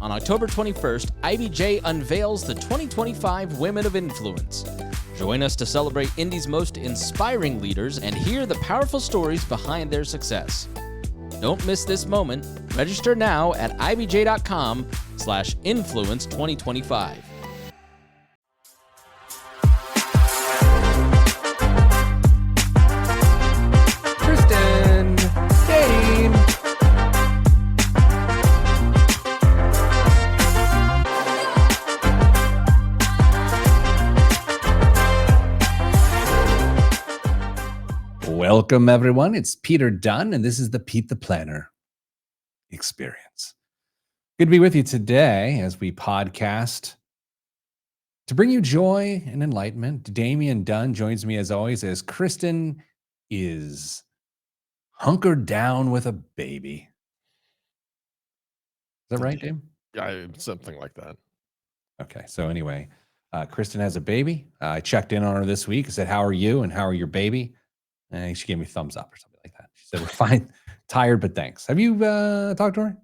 On October 21st, IBJ unveils the 2025 Women of Influence. Join us to celebrate Indy's most inspiring leaders and hear the powerful stories behind their success. Don't miss this moment. Register now at ibj.com/influence2025. Kristen, Dame. Welcome, everyone. It's Peter Dunn, and this is the Pete the Planner Experience. Good to be with you today as we podcast to bring you joy and enlightenment. Damian Dunn joins me as always as Kristen is hunkered down with a baby. Is that right, Dame? Yeah, something like that. Okay, so anyway, Kristen has a baby. I checked in on her this week. I said, "How are you? And how are your baby?" And she gave me a thumbs up or something like that. She said, "We're fine, tired, but thanks." Have you talked to her?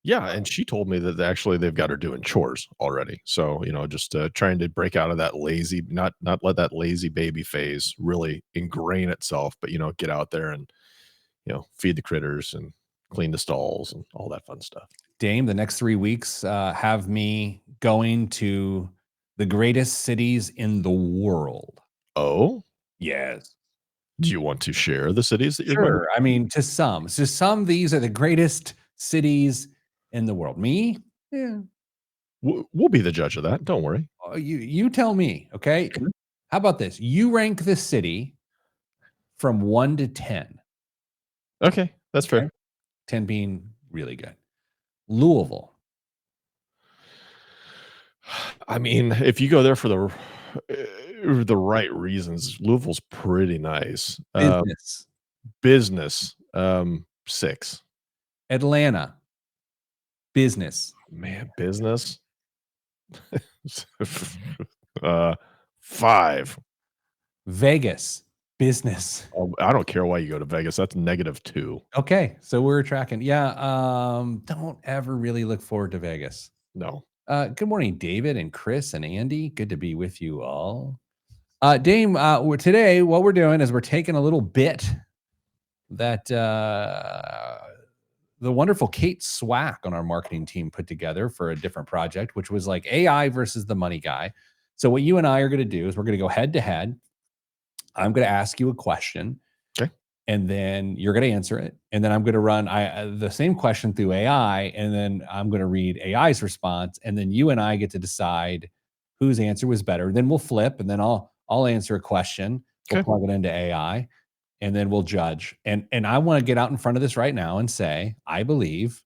Yeah, and she told me that actually they've got her doing chores already. So, just trying to break out of that lazy, not let that lazy baby phase really ingrain itself, but, get out there and, feed the critters and clean the stalls and all that fun stuff. Dame, the next 3 weeks have me going to the greatest cities in the world. Oh? Yes. Do you want to share the cities that you're going to? Sure. I mean, to some, these are the greatest cities in the world. Me? Yeah. We'll be the judge of that. Don't worry. You tell me, okay? How about this? You rank the city from 1 to 10. Okay, that's fair. 10 being really good. Louisville. I mean, if you go there for the right reasons, Louisville's pretty nice. Business. 6. Atlanta. Business. Man, business. 5. Vegas. Business. Oh, I don't care why you go to Vegas. That's -2. Okay, so we're tracking. Yeah, don't ever really look forward to Vegas. No. Good morning, David and Chris and Andy. Good to be with you all. Dame, today what we're doing is we're taking a little bit that the wonderful Kate Swack on our marketing team put together for a different project, which was like AI versus the money guy. So what you and I are going to do is we're going to go head to head. I'm going to ask you a question. Okay. And then you're going to answer it. And then I'm going to run the same question through AI. And then I'm going to read AI's response. And then you and I get to decide whose answer was better. Then we'll flip, and then I'll answer a question. We'll plug it into AI, and then we'll judge. And I want to get out in front of this right now and say, I believe,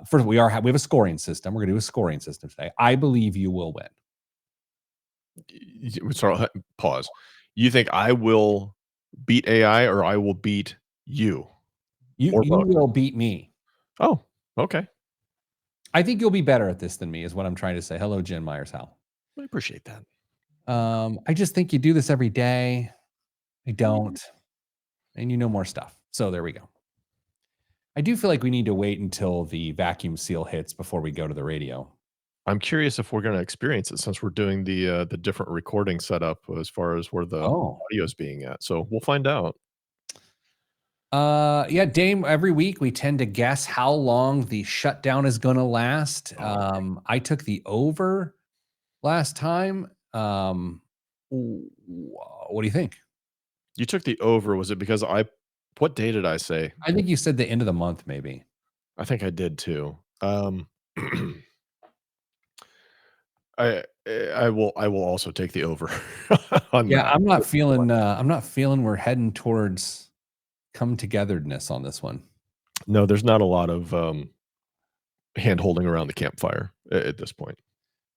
first we have a scoring system. We're going to do a scoring system today. I believe you will win. Sorry, pause. You think I will beat AI or I will beat you? You will beat me. Oh, okay. I think you'll be better at this than me is what I'm trying to say. Hello, Jen Myers-Howell. I appreciate that. I just think you do this every day. I don't. And you know more stuff. So there we go. I do feel like we need to wait until the vacuum seal hits before we go to the radio. I'm curious if we're going to experience it since we're doing the different recording setup as far as where the audio is being at. So we'll find out. Yeah, Dame, every week we tend to guess how long the shutdown is going to last. I took the over last time. What do you think? You took the over. Was it because what day did I say? I think you said the end of the month, maybe. I think I did too. I will also take the over. On that. I'm not feeling we're heading towards come togetherness on this one. No, there's not a lot of hand holding around the campfire at this point.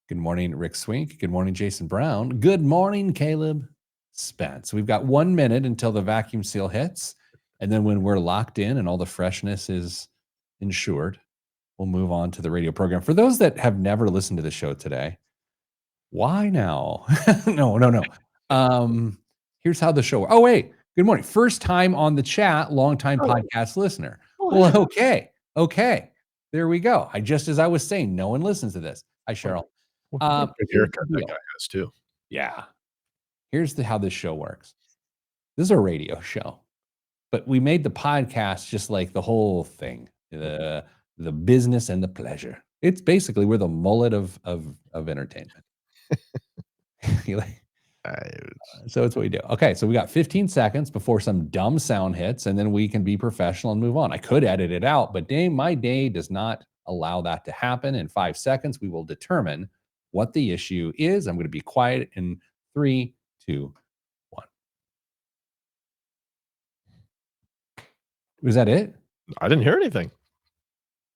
Good morning, Rick Swink. Good morning, Jason Brown. Good morning, Caleb Spence. We've got 1 minute until the vacuum seal hits. And then when we're locked in and all the freshness is ensured, we'll move on to the radio program. For those that have never listened to the show today, why now? No. Here's how the show. Oh, wait. Good morning. First time on the chat, long time podcast listener. Well, okay. There we go. Just as I was saying, no one listens to this. Hi, Cheryl. What a good Here's haircut the that deal. guy has too. Yeah. Here's how this show works. This is a radio show, but we made the podcast just like the whole thing, the business and the pleasure. It's basically we're the mullet of entertainment. So it's what we do. Okay, so we got 15 seconds before some dumb sound hits, and then we can be professional and move on. I could edit it out, but my day does not allow that to happen. In 5 seconds, we will determine what the issue is. I'm going to be quiet in 3, 2, 1. Was that it? I didn't hear anything.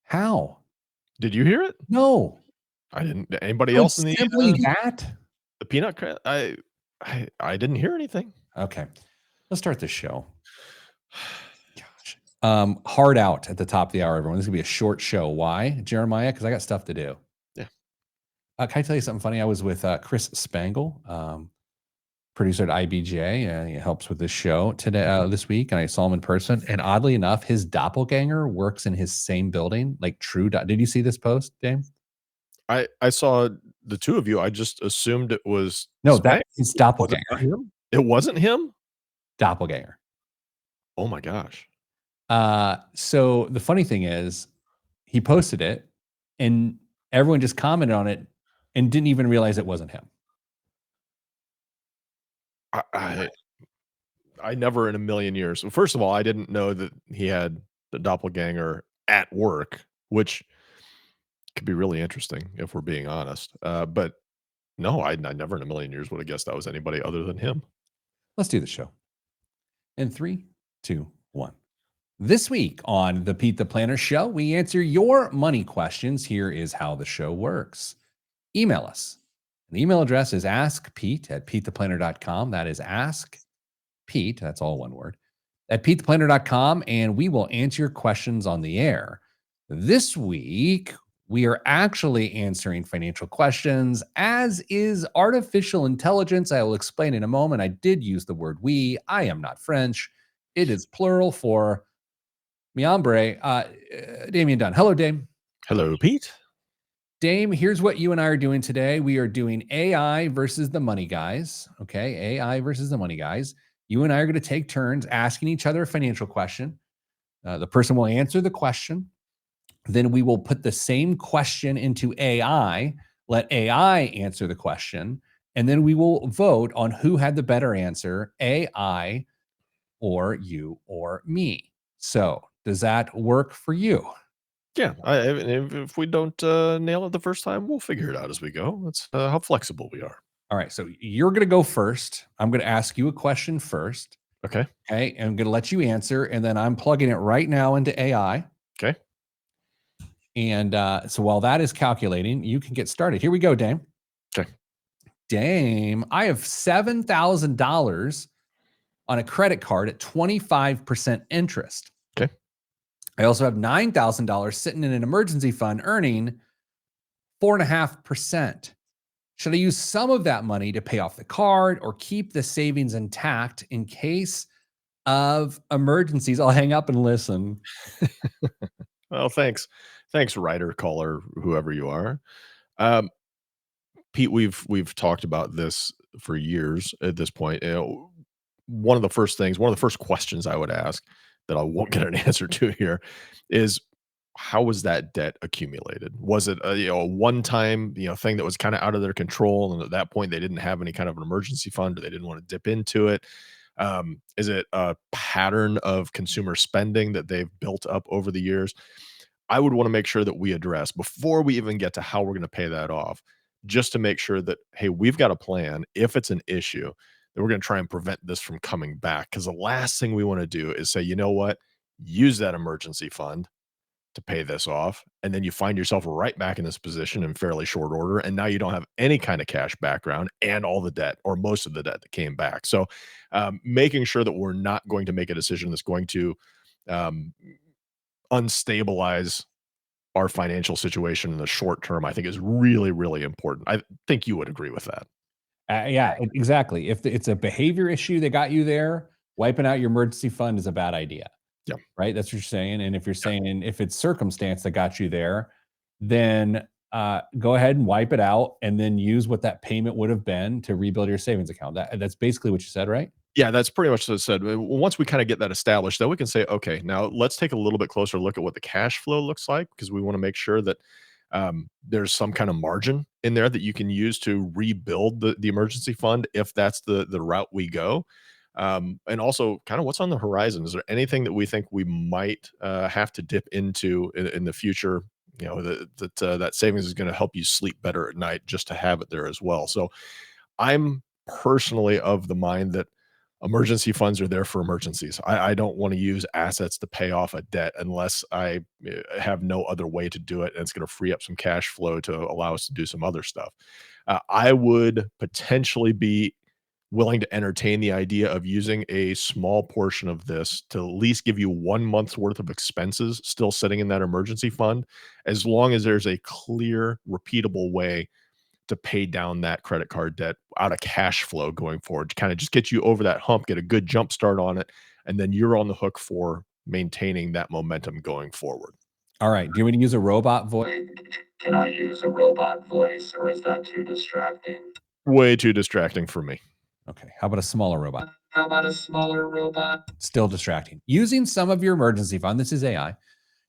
How? Did you hear it? No. I didn't. Anybody else in the simply that? The peanut? I didn't hear anything. Okay, let's start this show. Gosh, hard out at the top of the hour, everyone. This is gonna be a short show. Why, Jeremiah? Because I got stuff to do. Yeah. Can I tell you something funny? I was with Chris Spangle, producer at IBJ, and he helps with this show today, this week, and I saw him in person. And oddly enough, his doppelganger works in his same building, like true. Did you see this post, Dame? I saw the two of you. I just assumed it was no, it's doppelganger. It wasn't him. Doppelganger. Oh my gosh. So the funny thing is, he posted it, and everyone just commented on it and didn't even realize it wasn't him. I never in a million years. First of all, I didn't know that he had the doppelganger at work, which could be really interesting if we're being honest. But no, I never in a million years would have guessed that was anybody other than him. Let's do the show. In 3, 2, 1. This week on the Pete the Planner Show, we answer your money questions. Here is how the show works. Email us. The email address is askpete@petetheplanner.com. That is ask Pete, that's all one word, at petetheplanner.com, and we will answer your questions on the air. This week, we are actually answering financial questions, as is artificial intelligence. I will explain in a moment. I did use the word we. I am not French. It is plural for mi hombre. Damian Dunn. Hello, Dame. Hello, Pete. Dame, here's what you and I are doing today. We are doing AI versus the money guys. Okay, AI versus the money guys. You and I are going to take turns asking each other a financial question. The person will answer the question. Then we will put the same question into AI, let AI answer the question, and then we will vote on who had the better answer, AI or you or me. So does that work for you? Yeah, if we don't nail it the first time, we'll figure it out as we go. That's how flexible we are. All right, so you're going to go first. I'm going to ask you a question first. Okay. Okay, and I'm going to let you answer, and then I'm plugging it right now into AI. Okay. And so while that is calculating, you can get started. Here we go, Dame. Okay. Dame, I have $7,000 on a credit card at 25% interest. Okay. I also have $9,000 sitting in an emergency fund earning 4.5%. Should I use some of that money to pay off the card or keep the savings intact in case of emergencies? I'll hang up and listen. Well, thanks. Thanks, writer, caller, whoever you are. Pete, we've talked about this for years at this point. One of the first questions I would ask that I won't get an answer to here is, how was that debt accumulated? Was it a one-time thing that was kind of out of their control, and at that point they didn't have any kind of an emergency fund, or they didn't want to dip into it? Is it a pattern of consumer spending that they've built up over the years? I would want to make sure that we address, before we even get to how we're going to pay that off, just to make sure that, hey, we've got a plan. If it's an issue, then we're going to try and prevent this from coming back. Because the last thing we want to do is say, you know what, use that emergency fund to pay this off, and then you find yourself right back in this position in fairly short order, and now you don't have any kind of cash background and all the debt, or most of the debt, that came back. So making sure that we're not going to make a decision that's going to unstabilize our financial situation in the short term, I think, is really, really important. I think you would agree with that. Yeah, exactly. If it's a behavior issue that got you there, wiping out your emergency fund is a bad idea. Yeah. Right? That's what you're saying. And if you're saying if it's circumstance that got you there, then go ahead and wipe it out and then use what that payment would have been to rebuild your savings account. That's basically what you said, right? Yeah, that's pretty much what I said. Once we kind of get that established, then we can say, okay, now let's take a little bit closer look at what the cash flow looks like because we want to make sure that there's some kind of margin in there that you can use to rebuild the emergency fund if that's the route we go. And also, kind of what's on the horizon? Is there anything that we think we might have to dip into in the future? You know that savings is going to help you sleep better at night just to have it there as well. So I'm personally of the mind that emergency funds are there for emergencies. I don't want to use assets to pay off a debt unless I have no other way to do it, and it's going to free up some cash flow to allow us to do some other stuff. I would potentially be willing to entertain the idea of using a small portion of this to at least give you 1 month's worth of expenses still sitting in that emergency fund, as long as there's a clear, repeatable way to pay down that credit card debt out of cash flow going forward to kind of just get you over that hump, get a good jump start on it, and then you're on the hook for maintaining that momentum going forward. All right. Do you want me to use a robot voice? Wait, can I use a robot voice or is that too distracting? Way too distracting for me. Okay. How about a smaller robot? How about a smaller robot? Still distracting. Using some of your emergency fund, this is AI,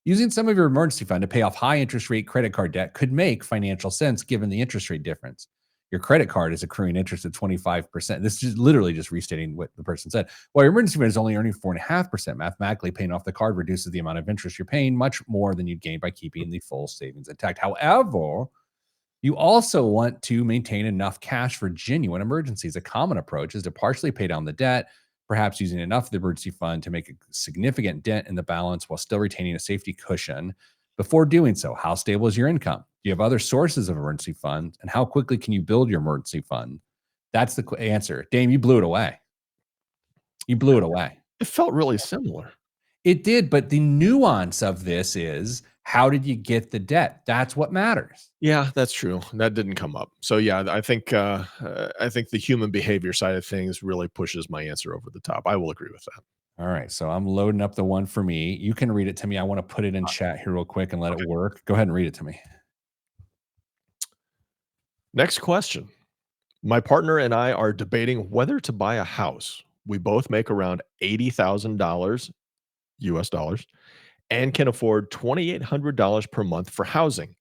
using some of your emergency fund to pay off high interest rate credit card debt could make financial sense given the interest rate difference. Your credit card is accruing interest at 25%. This is literally just restating what the person said. While your emergency fund is only earning 4.5%, mathematically paying off the card reduces the amount of interest you're paying much more than you'd gain by keeping the full savings intact. However, you also want to maintain enough cash for genuine emergencies. A common approach is to partially pay down the debt, perhaps using enough of the emergency fund to make a significant dent in the balance while still retaining a safety cushion. Before doing so, how stable is your income? Do you have other sources of emergency funds? And how quickly can you build your emergency fund? That's the answer. Dame, you blew it away. You blew it away. It felt really similar. It did, but the nuance of this is how did you get the debt? That's what matters. Yeah, that's true. That didn't come up. So yeah, I think the human behavior side of things really pushes my answer over the top. I will agree with that. All right, so I'm loading up the one for me. You can read it to me. I want to put it in chat here real quick and let it work. Go ahead and read it to me. Next question. My partner and I are debating whether to buy a house. We both make around $80,000 US dollars and can afford $2,800 per month for housing.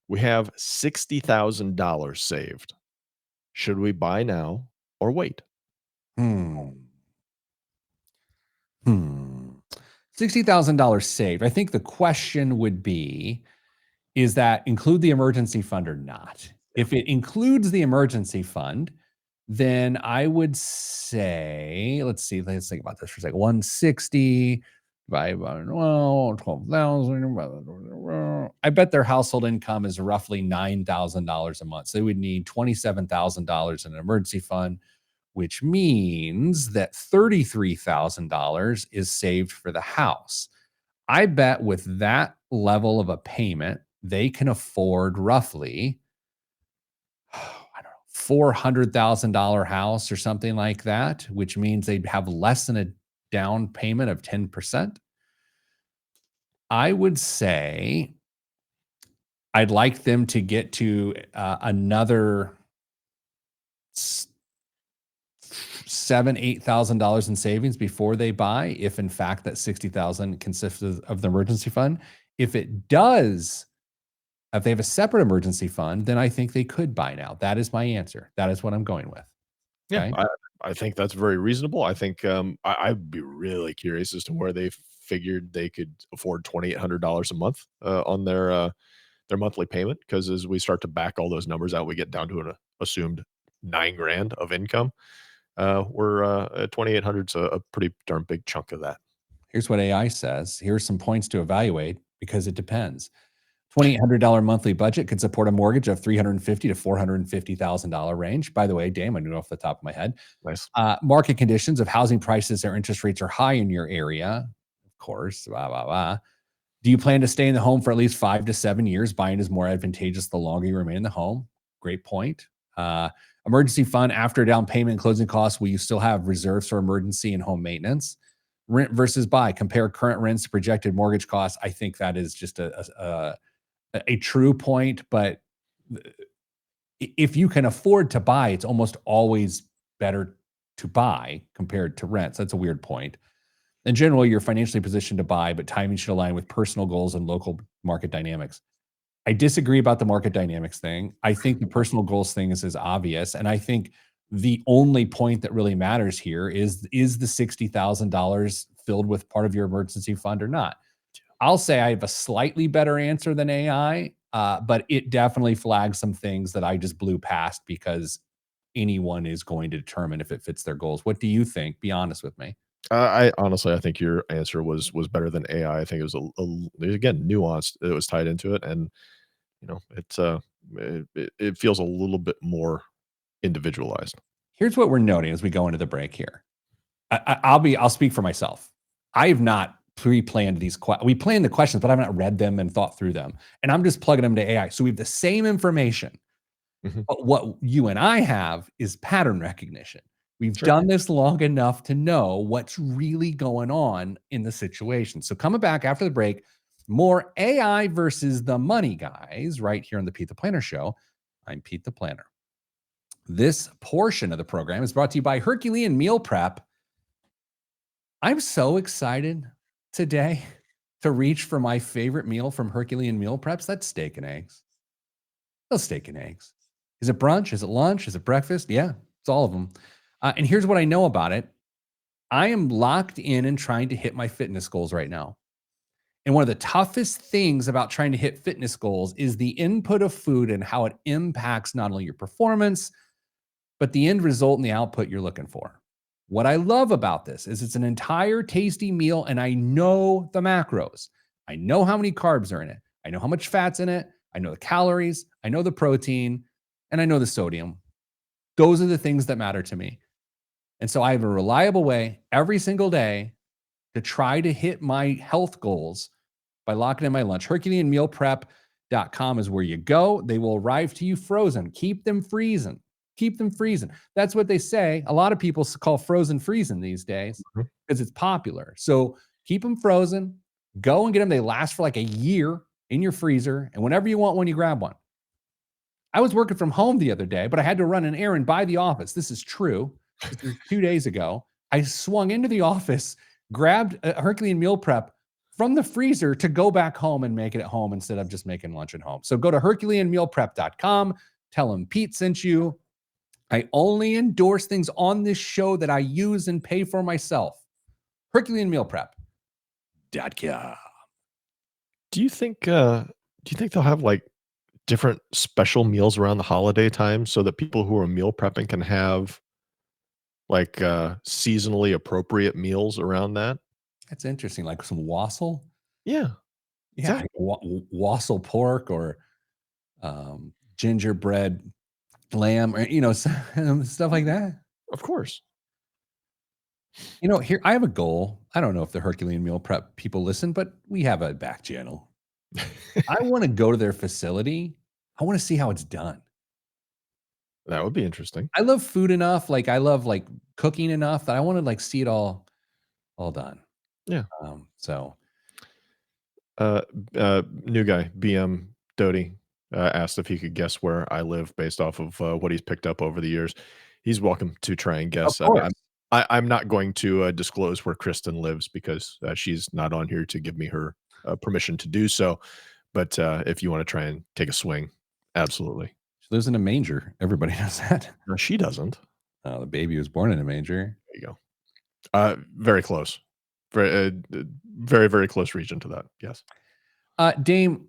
We have $60,000 saved. Should we buy now or wait? $60,000 saved. I think the question would be, is that include the emergency fund or not? If it includes the emergency fund, then I would say, let's think about this for a second. 160 by 12,000. I bet their household income is roughly $9,000 a month. So they would need $27,000 in an emergency fund, which means that $33,000 is saved for the house. I bet with that level of a payment, they can afford roughly, $400,000 house or something like that, which means they'd have less than a down payment of 10%. I would say I'd like them to get to another $7,000-8,000 in savings before they buy, if in fact that $60,000 consists of the emergency fund. If it does, if they have a separate emergency fund, then I think they could buy now. That is my answer. That is what I'm going with. Yeah, Okay? I think that's very reasonable. I think I'd be really curious as to where they figured they could afford $2,800 a month on their monthly payment. Because as we start to back all those numbers out, we get down to an assumed $9,000 of income. We're 2,800 is a pretty darn big chunk of that. Here's what AI says. Here's some points to evaluate because it depends. $2,800 monthly budget could support a mortgage of $350,000 to $450,000 range. By the way, damn, I knew off the top of my head. Nice. Market conditions of housing prices or interest rates are high in your area. Of course, blah, blah, blah. Do you plan to stay in the home for at least 5 to 7 years? Buying is more advantageous the longer you remain in the home. Great point. Emergency fund after down payment and closing costs, will you still have reserves for emergency and home maintenance? Rent versus buy, compare current rents to projected mortgage costs. I think that is just a true point, but if you can afford to buy, it's almost always better to buy compared to rent. So that's a weird point. In general, you're financially positioned to buy, but timing should align with personal goals and local market dynamics. I disagree about the market dynamics thing. I think the personal goals thing is obvious. And I think the only point that really matters here is the $60,000 filled with part of your emergency fund or not? I'll say I have a slightly better answer than AI, but it definitely flags some things that I just blew past because anyone is going to determine if it fits their goals. What do you think? Be honest with me. I honestly, I think your answer was better than AI. I think it was again nuanced. It was tied into it, and it's it feels a little bit more individualized. Here's what we're noting as we go into the break here. I'll speak for myself. I have not pre-planned these questions. We planned the questions, but I've not read them and thought through them. And I'm just plugging them to AI. So we have the same information. Mhm. But what you and I have is pattern recognition. We've Sure. done this long enough to know what's really going on in the situation. So coming back after the break, more AI versus the money guys right here on the Pete the Planner Show. I'm Pete the Planner. This portion of the program is brought to you by Herculean Meal Prep. I'm so excited today to reach for my favorite meal from Herculean Meal Preps. That's steak and eggs. Those steak and eggs. Is it brunch? Is it lunch? Is it breakfast? Yeah, it's all of them. And here's what I know about it. I am locked in and trying to hit my fitness goals right now. And one of the toughest things about trying to hit fitness goals is the input of food and how it impacts not only your performance, but the end result and the output you're looking for. What I love about this is it's an entire tasty meal, and I know the macros. I know how many carbs are in it. I know how much fat's in it. I know the calories. I know the protein, and I know the sodium. Those are the things that matter to me. And so I have a reliable way every single day to try to hit my health goals by locking in my lunch. HerculeanMealPrep.com is where you go. They will arrive to you frozen. Keep them freezing. Keep them freezing. That's what they say. A lot of people call frozen freezing these days Mhm. because it's popular. So keep them frozen. Go and get them. They last for like a year in your freezer. And whenever you want one, you grab one. I was working from home the other day, but I had to run an errand by the office. This is true. This was 2 days ago. I swung into the office, grabbed a Herculean Meal Prep from the freezer to go back home and make it at home instead of just making lunch at home. So go to HerculeanMealPrep.com. Tell them Pete sent you. I only endorse things on this show that I use and pay for myself. HerculeanMealPrep.com. Do you think they'll have like different special meals around the holiday time so that people who are meal prepping can have like seasonally appropriate meals around that? That's interesting. Like some wassail. Yeah. Yeah, Exactly. wassail pork or gingerbread lamb, or stuff like that. Of course. Here I have a goal. I don't know if the Herculean Meal Prep people listen, but we have a back channel. I want to go to their facility. I want to see how it's done. That would be interesting. I love food enough, like I love like cooking enough that I want to like see it all done. Yeah. So New guy, BM Doty, asked if he could guess where I live based off of what he's picked up over the years. He's welcome to try and guess. Of course. I'm not going to disclose where Kristen lives because she's not on here to give me her permission to do so. But if you want to try and take a swing, absolutely. She lives in a manger. Everybody knows that. No, she doesn't. The baby was born in a manger. There you go. Very close. Very, very close region to that. Yes. Dame,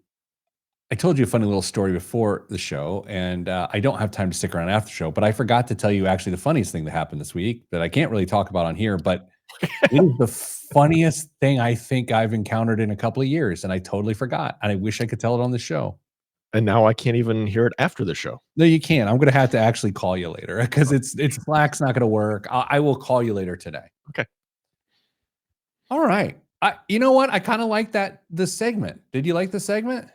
I told you a funny little story before the show, and I don't have time to stick around after the show, but I forgot to tell you actually the funniest thing that happened this week that I can't really talk about on here, but it is the funniest thing I think I've encountered in a couple of years, and I totally forgot, and I wish I could tell it on the show. And now I can't even hear it after the show. No, you can't. I'm going to have to actually call you later because it's Slack's not going to work. I will call you later today. Okay. All right. You know what? I kind of like the segment. Did you like the segment?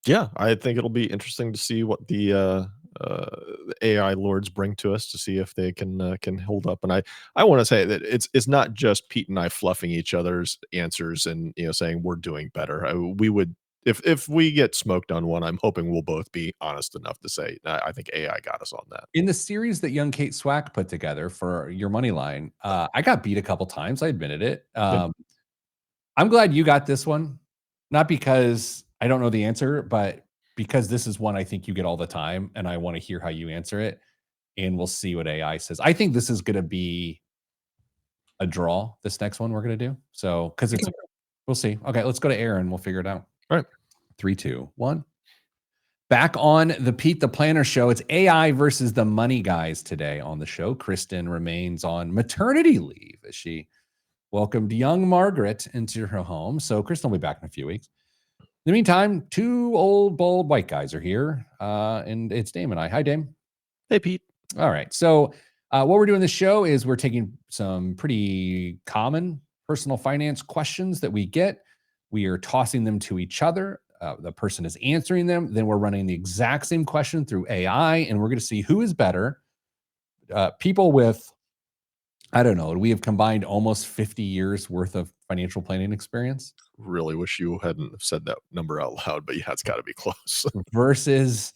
Yeah, I think it'll be interesting to see what the the AI lords bring to us to see if they can hold up. And I want to say that it's not just Pete and I fluffing each other's answers and saying we're doing better. We would if we get smoked on one, I'm hoping we'll both be honest enough to say I think AI got us on that. In the series that young Kate Swack put together for Your Money Line, I got beat a couple times. I admitted it. I'm glad you got this one, not because I don't know the answer, but because this is one I think you get all the time, and I want to hear how you answer it, and we'll see what AI says. I think this is going to be a draw, this next one we're going to do. So, because we'll see. Okay, let's go to Aaron. We'll figure it out. All right. 3, 2, 1. Back on the Pete the Planner show. It's AI versus the money guys today on the show. Kristen remains on maternity leave as she welcomed young Margaret into her home. So Kristen will be back in a few weeks. In the meantime, 2 old, bald white guys are here. And it's Dame and I. Hi, Dame. Hey, Pete. All right. So what we're doing this show is we're taking some pretty common personal finance questions that we get. We are tossing them to each other. The person is answering them. Then we're running the exact same question through AI, and we're going to see who is better. People with, I don't know, we have combined almost 50 years worth of financial planning experience. Really wish you hadn't have said that number out loud, but yeah, it's got to be close. Versus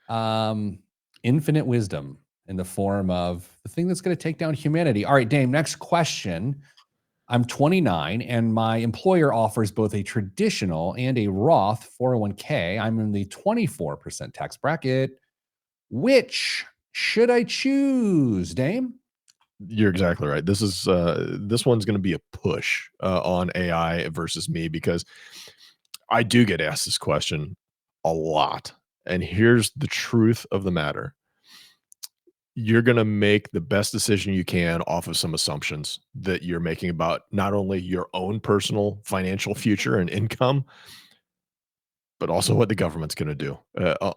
infinite wisdom in the form of the thing that's going to take down humanity. All right, Dame, next question. I'm 29 and my employer offers both a traditional and a Roth 401k. I'm in the 24% tax bracket. Which should I choose, Dame? You're exactly right. This one's going to be a push on AI versus me, because I do get asked this question a lot. And here's the truth of the matter. You're going to make the best decision you can off of some assumptions that you're making about not only your own personal financial future and income, but also what the government's going to do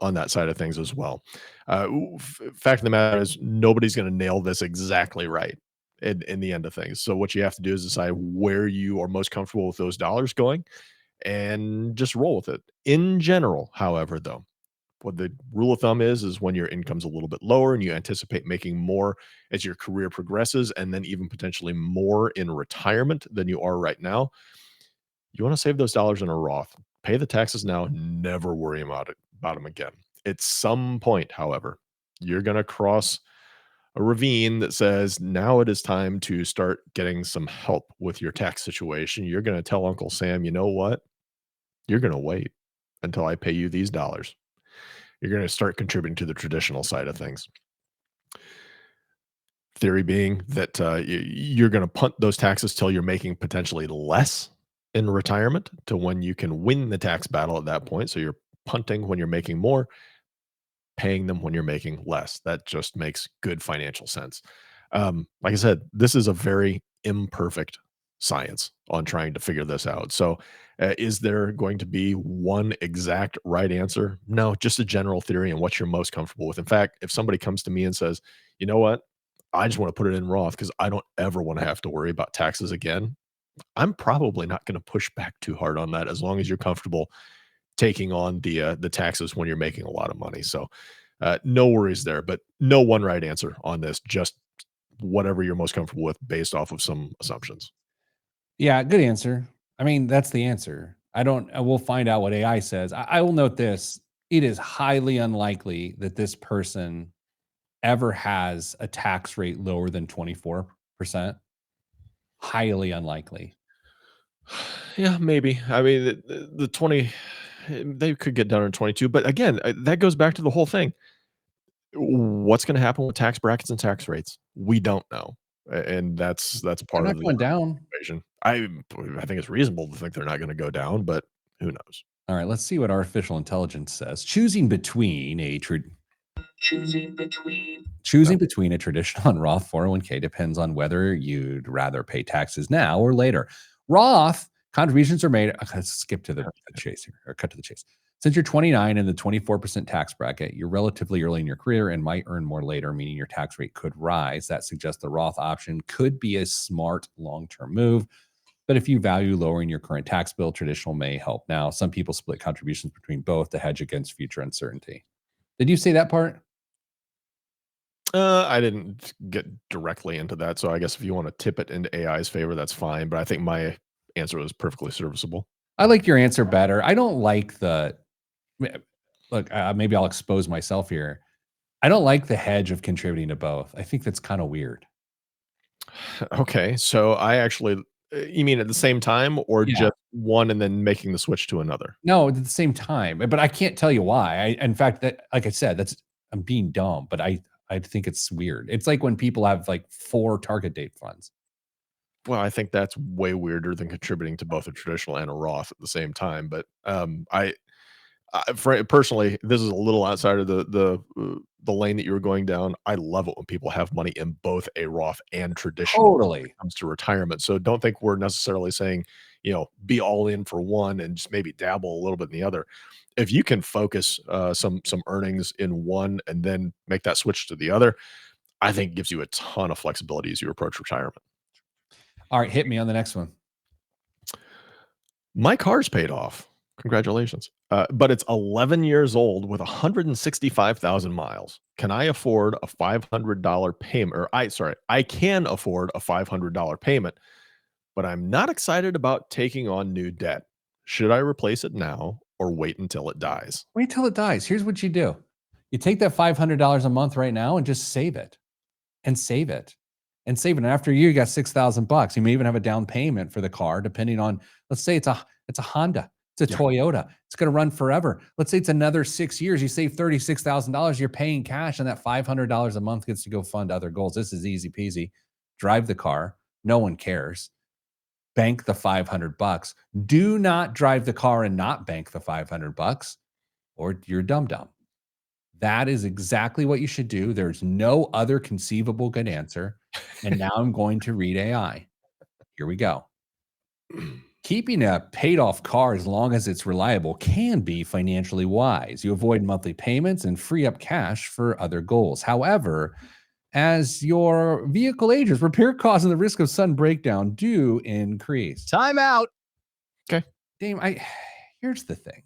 on that side of things as well. Fact of the matter is, nobody's going to nail this exactly right in the end of things. So what you have to do is decide where you are most comfortable with those dollars going and just roll with it. In general, however, though, what the rule of thumb is when your income's a little bit lower and you anticipate making more as your career progresses, and then even potentially more in retirement than you are right now, you want to save those dollars in a Roth. Pay the taxes now, never worry about them again. At some point, however, you're going to cross a ravine that says now it is time to start getting some help with your tax situation. You're going to tell Uncle Sam, you know what? You're going to wait until I pay you these dollars. You're going to start contributing to the traditional side of things. Theory being that you're going to punt those taxes till you're making potentially less in retirement to when you can win the tax battle at that point. So you're punting when you're making more, paying them when you're making less. That just makes good financial sense. Like I said, this is a very imperfect science on trying to figure this out. So is there going to be one exact right answer? No, just a general theory and what you're most comfortable with. In fact, if somebody comes to me and says, you know what, I just want to put it in Roth because I don't ever want to have to worry about taxes again, I'm probably not going to push back too hard on that, as long as you're comfortable taking on the taxes when you're making a lot of money. So no worries there, but no one right answer on this, just whatever you're most comfortable with based off of some assumptions. Yeah, good answer. I mean, that's the answer. We'll find out what AI says. I will note this. It is highly unlikely that this person ever has a tax rate lower than 24%. Highly unlikely. Yeah, maybe. I mean, the 20, they could get down to 22. But again, that goes back to the whole thing. What's going to happen with tax brackets and tax rates? We don't know. And that's part of the going down. equation. I think it's reasonable to think they're not going to go down, but who knows? All right, let's see what artificial intelligence says. Choosing between a traditional and Roth 401k depends on whether you'd rather pay taxes now or later. Roth contributions are made. Let's skip to the chase here, or cut to the chase. Since you're 29 in the 24% tax bracket, you're relatively early in your career and might earn more later, meaning your tax rate could rise. That suggests the Roth option could be a smart long-term move. But if you value lowering your current tax bill, traditional may help now. Some people split contributions between both to hedge against future uncertainty. Did you say that part? I didn't get directly into that, so I guess if you want to tip it into AI's favor, that's fine. But I think my answer was perfectly serviceable. I like your answer better. I don't like the look. Maybe I'll expose myself here. I don't like the hedge of contributing to both. I think that's kind of weird. Okay, so I actually, you mean at the same time, or Yeah. just one and then making the switch to another? No, at the same time, but I can't tell you why. In fact, that like I said, I'm being dumb, but I think it's weird. It's like when people have like 4 target date funds. Well, I think that's way weirder than contributing to both a traditional and a Roth at the same time. But personally, this is a little outside of the lane that you were going down. I love it when people have money in both a Roth and traditional when Totally. it comes to retirement. So don't think we're necessarily saying, be all in for one and just maybe dabble a little bit in the other. If you can focus some earnings in one and then make that switch to the other, I think it gives you a ton of flexibility as you approach retirement. All right, hit me on the next one. My car's paid off. Congratulations. But it's 11 years old with 165,000 miles. Can I afford a $500 payment? I can afford a $500 payment, but I'm not excited about taking on new debt. Should I replace it now or wait until it dies? Wait till it dies. Here's what you do. You take that $500 a month right now and just save it and save it and save it. And after a year, you got $6,000. You may even have a down payment for the car, depending on, let's say it's a Honda, it's a Yeah. Toyota. It's going to run forever. Let's say it's another 6 years. You save $36,000. You're paying cash, and that $500 a month gets to go fund other goals. This is easy peasy. Drive the car. No one cares. Bank the $500. Do not drive the car and not bank the $500, or you're dumb. That is exactly what you should do. There's no other conceivable good answer. And now I'm going to read AI. Here we go. Keeping a paid off car as long as it's reliable can be financially wise. You avoid monthly payments and free up cash for other goals. However, as your vehicle ages, repair costs and the risk of sudden breakdown do increase. Time out. Okay. Dame, here's the thing.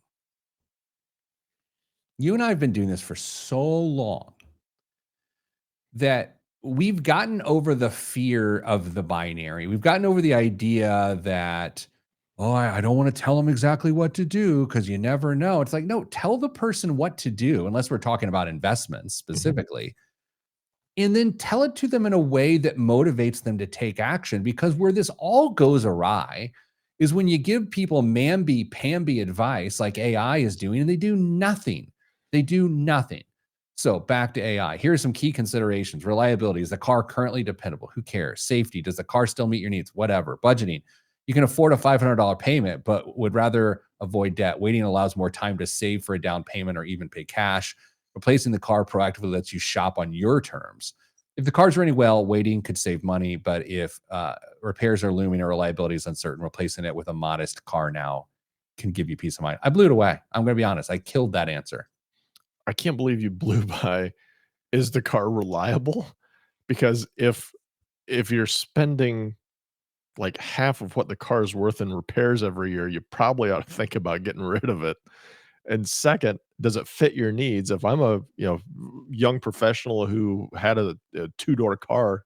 You and I have been doing this for so long that we've gotten over the fear of the binary. We've gotten over the idea that, oh, I don't want to tell them exactly what to do because you never know. It's like, no, tell the person what to do, unless we're talking about investments specifically. And then tell it to them in a way that motivates them to take action. Because where this all goes awry is when you give people mamby-pamby advice like AI is doing, and they do nothing. They do nothing. So back to AI. Here are some key considerations. Reliability. Is the car currently dependable? Who cares? Safety. Does the car still meet your needs? Whatever. Budgeting. You can afford a $500 payment, but would rather avoid debt. Waiting allows more time to save for a down payment or even pay cash. Replacing the car proactively lets you shop on your terms. If the car's running well, waiting could save money, but if repairs are looming or reliability is uncertain, replacing it with a modest car now can give you peace of mind. I blew it away. I'm going to be honest. I killed that answer. I can't believe you blew by, is the car reliable? Because if you're spending like half of what the car's worth in repairs every year, you probably ought to think about getting rid of it. And second, does it fit your needs? If I'm a young professional who had a two-door car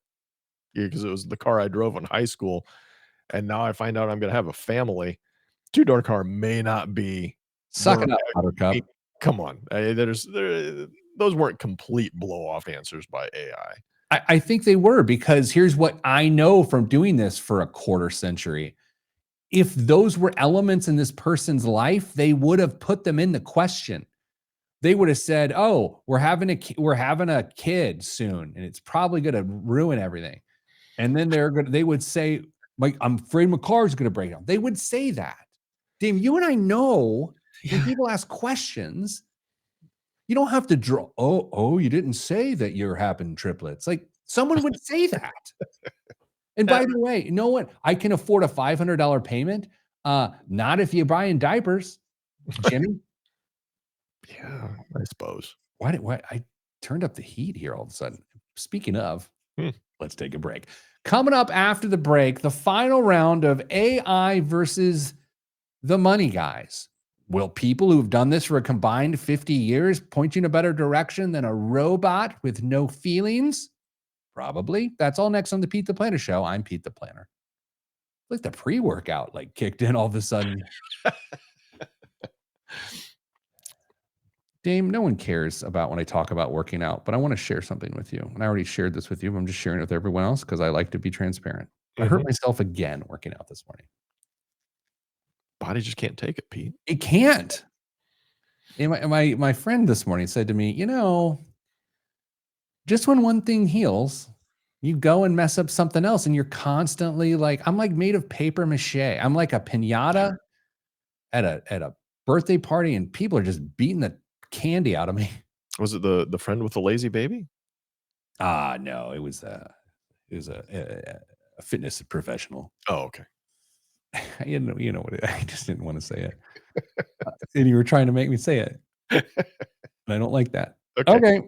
because it was the car I drove in high school, and now I find out I'm going to have a family, two-door car may not be Suck the it up, Buttercup. come on. Those weren't complete blow-off answers by AI. I think they were, because here's what I know from doing this for a quarter century. If those were elements in this person's life, they would have put them in the question. They would have said, "Oh, we're having a kid soon, and it's probably going to ruin everything." And then they would say, "Like, I'm afraid my car's going to break down." They would say that. Dave, you and I know when people ask questions, you don't have to draw. Oh, you didn't say that you're having triplets. Like, someone would say that. And by the way, you know what? I can afford a $500 payment. Not if you're buying diapers, Jimmy. Yeah, I suppose. Why I turned up the heat here all of a sudden. Speaking of, Hmm. let's take a break. Coming up after the break, the final round of AI versus the money guys. Will people who've done this for a combined 50 years point you in a better direction than a robot with no feelings? Probably. That's all next on the Pete the Planner Show. I'm Pete the Planner. Like the pre-workout like kicked in all of a sudden. Dame, no one cares about when I talk about working out, but I want to share something with you. And I already shared this with you, but I'm just sharing it with everyone else because I like to be transparent. I hurt myself again working out this morning. Body just can't take it, Pete. It can't. And my friend this morning said to me, you know, just when one thing heals, you go and mess up something else, and you're constantly like, I'm like made of paper mache. I'm like a piñata at a birthday party, and people are just beating the candy out of me. Was it the friend with the lazy baby? No, it was a fitness professional. Oh, okay. You know what? I just didn't want to say it, and you were trying to make me say it, and I don't like that. Okay.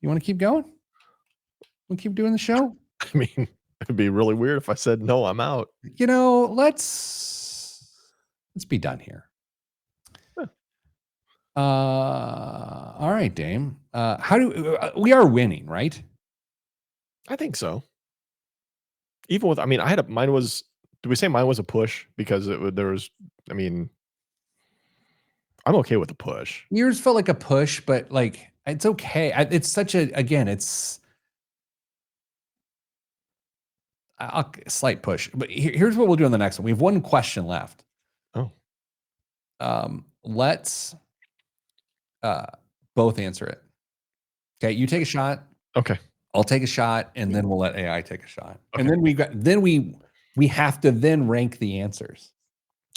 You want to keep going? We'll keep doing the show. I mean, it'd be really weird if I said no. I'm out. You know, let's be done here. Huh. All right, Dame. How do we are winning, right? I think so. Even with, I mean, mine was. Do we say mine was a push because there was? I mean, I'm okay with the push. Yours felt like a push, but like it's okay. It's such a slight push. But here's what we'll do on the next one. We have one question left. Oh. Let's both answer it. Okay, you take a shot. Okay. I'll take a shot, and then we'll let AI take a shot. Okay. And then we have to then rank the answers.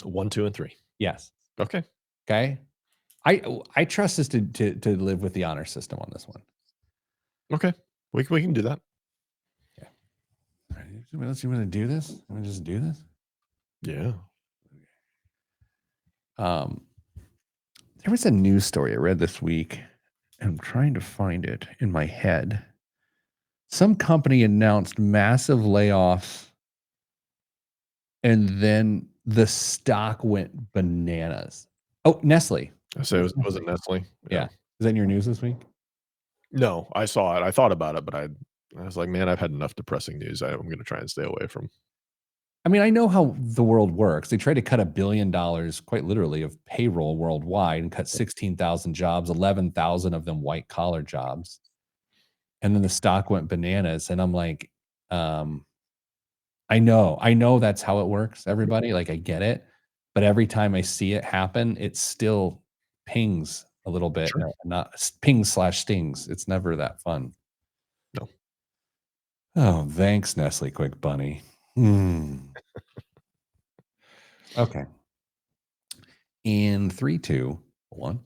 1, 2, and 3. Yes. Okay. Okay. I trust us to live with the honor system on this one. Okay. We can do that. Yeah. All right. You want to do this? You want to just do this? Yeah. There was a news story I read this week, and I'm trying to find it in my head. Some company announced massive layoffs, and then the stock went bananas. Oh, Nestle. So was it Nestle? Yeah. Is that in your news this week? No, I saw it. I thought about it, but I was like, man, I've had enough depressing news. I'm going to try and stay away from. I mean, I know how the world works. They tried to cut $1 billion, quite literally, of payroll worldwide and cut 16,000 jobs, 11,000 of them white collar jobs. And then the stock went bananas. And I'm like, I know that's how it works, everybody. Like, I get it. But every time I see it happen, it still pings a little bit. Sure. Not pings/stings. It's never that fun. No. Oh, thanks, Nestle Quick Bunny. Okay. In 3, 2, 1.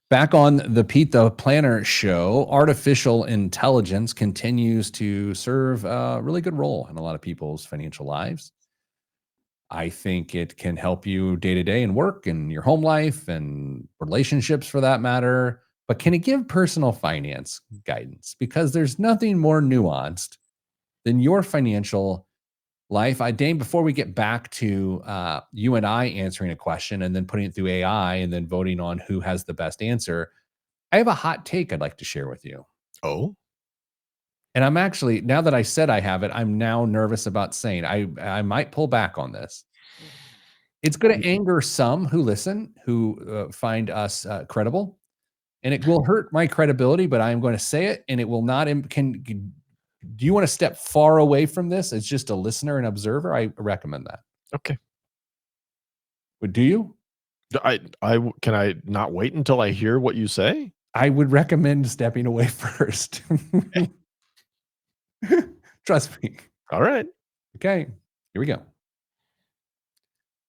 Back on the Pete the Planner Show, artificial intelligence continues to serve a really good role in a lot of people's financial lives. I think it can help you day to day in work and your home life and relationships for that matter. But can it give personal finance guidance? Because there's nothing more nuanced than your financial life. Dame, before we get back to you and I answering a question and then putting it through AI and then voting on who has the best answer, I have a hot take I'd like to share with you. Oh? And I'm actually, now that I said I have it, I'm now nervous about saying I might pull back on this. It's going to anger some who listen, who find us credible, and it will hurt my credibility, but I'm going to say it, and it will not, do you want to step far away from this as just a listener and observer? I recommend that. Okay. But do you? Can I not wait until I hear what you say? I would recommend stepping away first. Trust me. All right. Okay, here we go.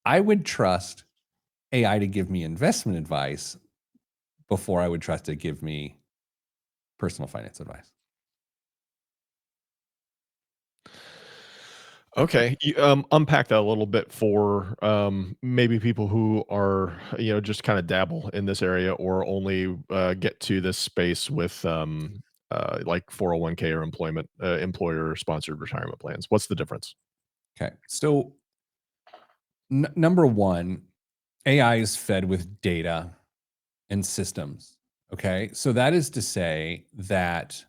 I would trust AI to give me investment advice before I would trust it to give me personal finance advice. Okay. You, unpack that a little bit for maybe people who are, just kind of dabble in this area or only get to this space with like 401k or employer sponsored retirement plans. What's the difference? Okay. So Number one, AI is fed with data and systems. Okay. So that is to say that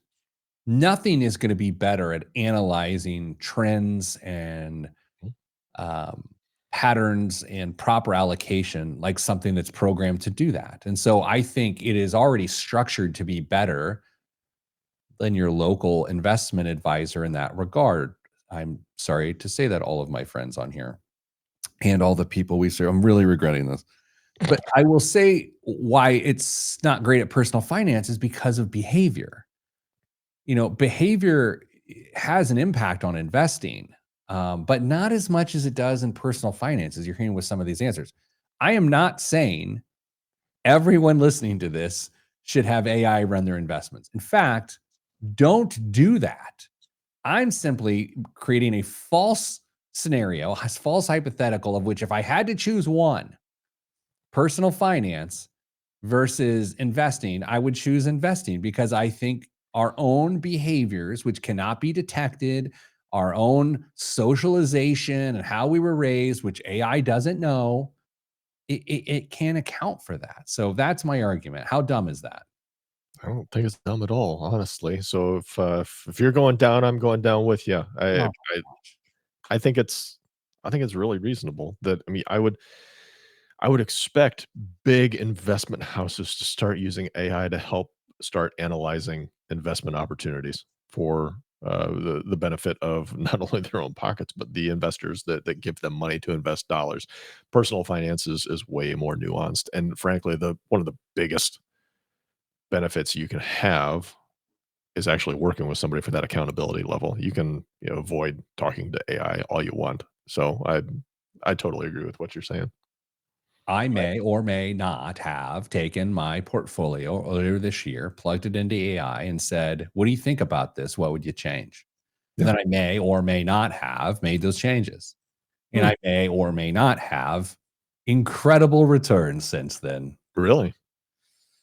nothing is going to be better at analyzing trends and um, patterns and proper allocation like something that's programmed to do that. And so I think it is already structured to be better than your local investment advisor in that regard. I'm sorry to say that, all of my friends on here and all the people we serve. I'm really regretting this. But I will say why it's not great at personal finance is because of behavior. Behavior has an impact on investing, but not as much as it does in personal finance, as you're hearing with some of these answers. I am not saying everyone listening to this should have AI run their investments. In fact, don't do that. I'm simply creating a false scenario, a false hypothetical of which if I had to choose one, personal finance versus investing, I would choose investing because I think our own behaviors, which cannot be detected, our own socialization and how we were raised, which AI doesn't know, it can't account for that. So that's my argument. How dumb is that? I don't think it's dumb at all, honestly. So if you're going down, I'm going down with you. Oh, I think it's really reasonable that I would expect big investment houses to start using AI to help start analyzing investment opportunities for the benefit of not only their own pockets but the investors that give them money to invest dollars. Personal finance is way more nuanced, and frankly, the one of the biggest benefits you can have is actually working with somebody for that accountability level. You can, avoid talking to AI all you want. So I totally agree with what you're saying. I may or may not have taken my portfolio earlier this year, plugged it into AI, and said, "What do you think about this? What would you change?" And Yeah. then I may or may not have made those changes. And Hmm, I may or may not have incredible returns since then. really?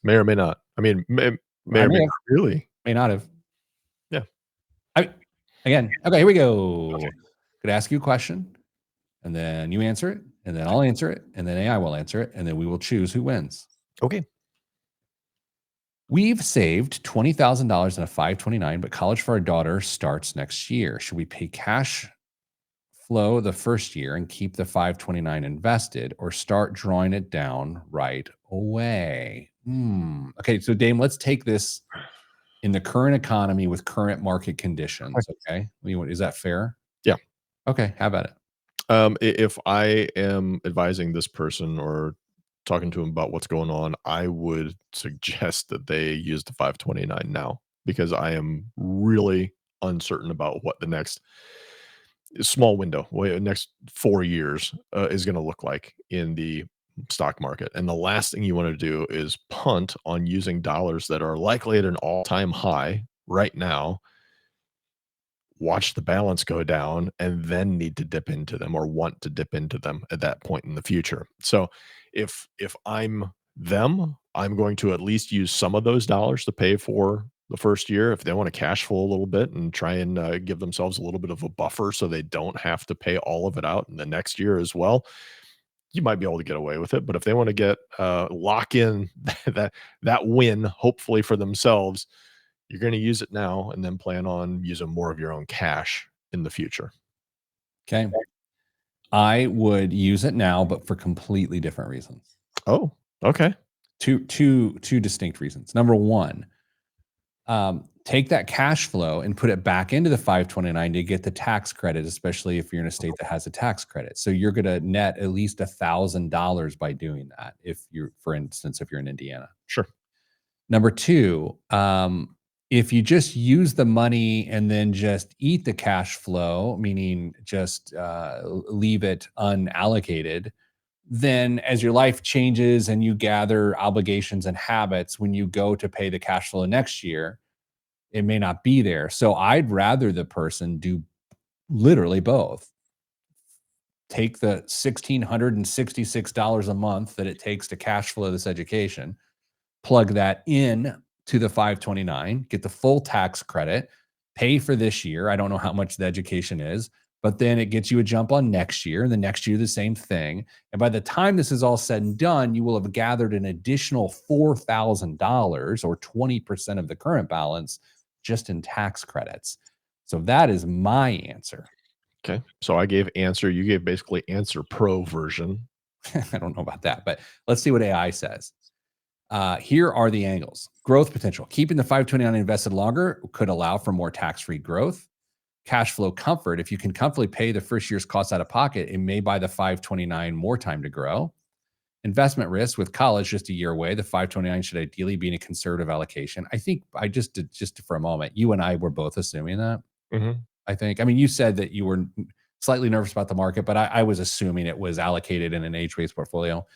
May or may not. I mean, may I or may may have, not really. may not have. Yeah. I again, okay, here we go. Could ask you a question, and then you answer it, and then I'll answer it, and then AI will answer it, and then we will choose who wins. Okay. We've saved $20,000 in a 529, but college for our daughter starts next year. Should we pay cash flow the first year and keep the 529 invested, or start drawing it down right away? Okay, so Dame, let's take this in the current economy with current market conditions. Okay, is that fair? Yeah. Okay, how about it? If I am advising this person or talking to him about what's going on, I would suggest that they use the 529 now because I am really uncertain about what the next small window, next 4 years, is gonna look like in the stock market, and the last thing you wanna do is punt on using dollars that are likely at an all-time high right now, watch the balance go down, and then need to dip into them or want to dip into them at that point in the future. So, if I'm them, I'm going to at least use some of those dollars to pay for the first year. If they wanna cash flow a little bit and try and, give themselves a little bit of a buffer so they don't have to pay all of it out in the next year as well, you might be able to get away with it. But if they wanna get, lock in that win, hopefully for themselves, you're gonna use it now and then plan on using more of your own cash in the future. Okay, I would use it now, but for completely different reasons. Oh, okay. Two distinct reasons. Number one, take that cash flow and put it back into the 529 to get the tax credit, especially if you're in a state that has a tax credit. So you're going to net at least $1,000 by doing that. If you're, for instance, if you're in Indiana. Sure. Number two, if you just use the money and then just eat the cash flow, meaning just leave it unallocated, then as your life changes and you gather obligations and habits, when you go to pay the cash flow next year, it may not be there. So I'd rather the person do literally both. Take the $1,666 a month that it takes to cash flow this education, plug that in to the 529, get the full tax credit, pay for this year. I don't know how much the education is, But then it gets you a jump on next year, and the next year, the same thing. And by the time this is all said and done, you will have gathered an additional $4,000 or 20% of the current balance just in tax credits. So that is my answer. Okay. So I gave answer. You gave basically answer pro version. I don't know about that, but let's see what AI says. Here are the angles. Growth potential. Keeping the 529 invested longer could allow for more tax-free growth. Cash flow comfort. If you can comfortably pay the first year's costs out of pocket, it may buy the 529 more time to grow. Investment risk with college just a year away. The 529 should ideally be in a conservative allocation. I think I just did, just for a moment, you and I were both assuming that. I think. I mean, you said that you were slightly nervous about the market, but I was assuming it was allocated in an age-based portfolio.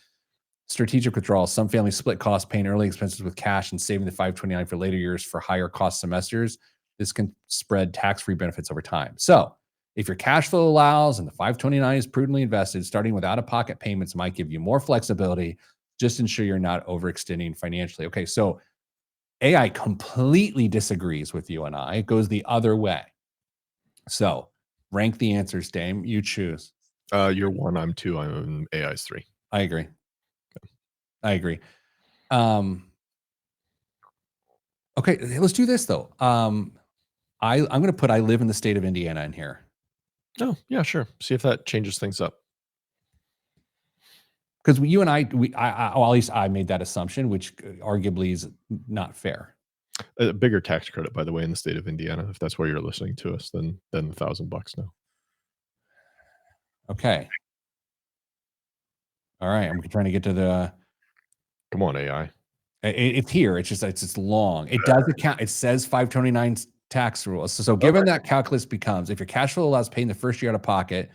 Strategic withdrawal. Some families split costs, paying early expenses with cash and saving the 529 for later years for higher cost semesters. This can spread tax-free benefits over time. So if your cash flow allows and the 529 is prudently invested, starting with out-of-pocket payments might give you more flexibility. Just ensure you're not overextending financially. Okay, so AI completely disagrees with you and I. It goes the other way. So rank the answers, Dame. You choose. You're 1, I'm 2, I'm AI's 3. I agree. I agree. Okay, let's do this though. I'm going to put I live in the state of Indiana in here. Oh, yeah, sure. See if that changes things up. Because you and I, well, at least I made that assumption, which arguably is not fair. A bigger tax credit, by the way, in the state of Indiana, if that's where you're listening to us, than $1,000 now. Okay. All right, I'm trying to get to the. Come on, AI. It's here. It's just long. It does account. It says 529 tax rules. So given that calculus becomes, if your cash flow allows paying the first year out of pocket,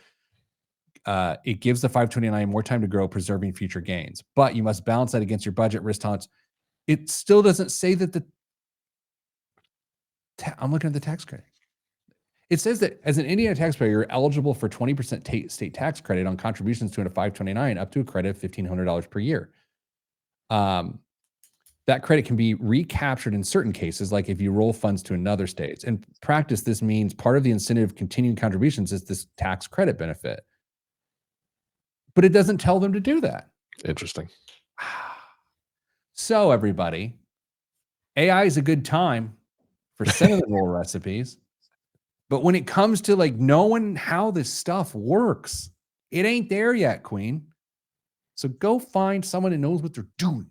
it gives the 529 more time to grow, preserving future gains. But you must balance that against your budget risk tolerance. It still doesn't say that I'm looking at the tax credit. It says that as an Indiana taxpayer, you're eligible for 20% state tax credit on contributions to a 529 up to a credit of $1,500 per year. That credit can be recaptured in certain cases, like if you roll funds to another state. In practice, this means part of the incentive of continuing contributions is this tax credit benefit. But it doesn't tell them to do that. Interesting. So everybody, AI is a good time for cinnamon roll recipes. But when it comes to like knowing how this stuff works, it ain't there yet, Queen. So go find someone who knows what they're doing.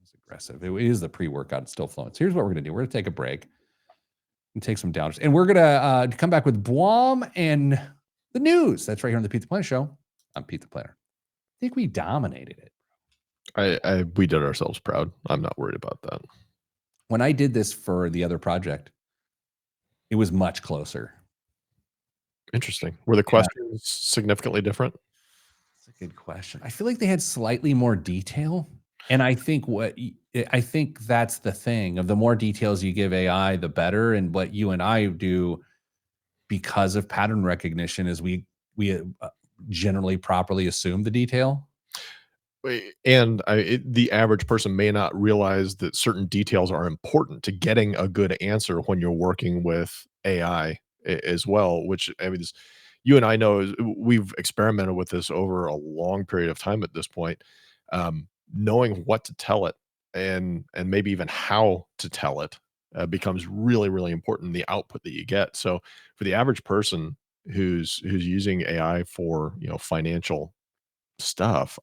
It's aggressive. It is the pre-workout. It's still flowing. So here's what we're going to do. We're going to take a break and take some downers. And we're going to come back with Blom and the news. That's right here on the Pete the Planner Show. I'm Pete the Planner. I think we dominated it. We did ourselves proud. I'm not worried about that. When I did this for the other project, it was much closer. Interesting. Were the questions significantly different? That's a good question. I feel like they had slightly more detail. And I think that's the thing of the more details you give AI, the better. And what you and I do because of pattern recognition is we generally properly assume the detail. And the average person may not realize that certain details are important to getting a good answer when you're working with AI as well, which I mean, you and I know we've experimented with this over a long period of time at this point. Knowing what to tell it and maybe even how to tell it becomes really, really important, the output that you get. So for the average person who's using AI for, financial stuff,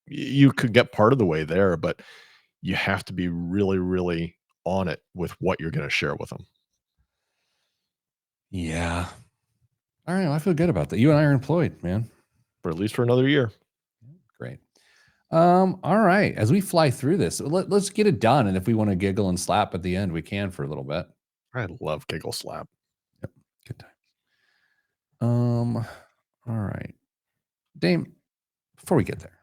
you could get part of the way there, but you have to be really, really on it with what you're going to share with them. Yeah. All right. Well, I feel good about that. You and I are employed, man. For at least for another year. Great. All right. As we fly through this, let's get it done. And if we want to giggle and slap at the end, we can for a little bit. I love giggle slap. Yep. Good time. All right. Dame, before we get there,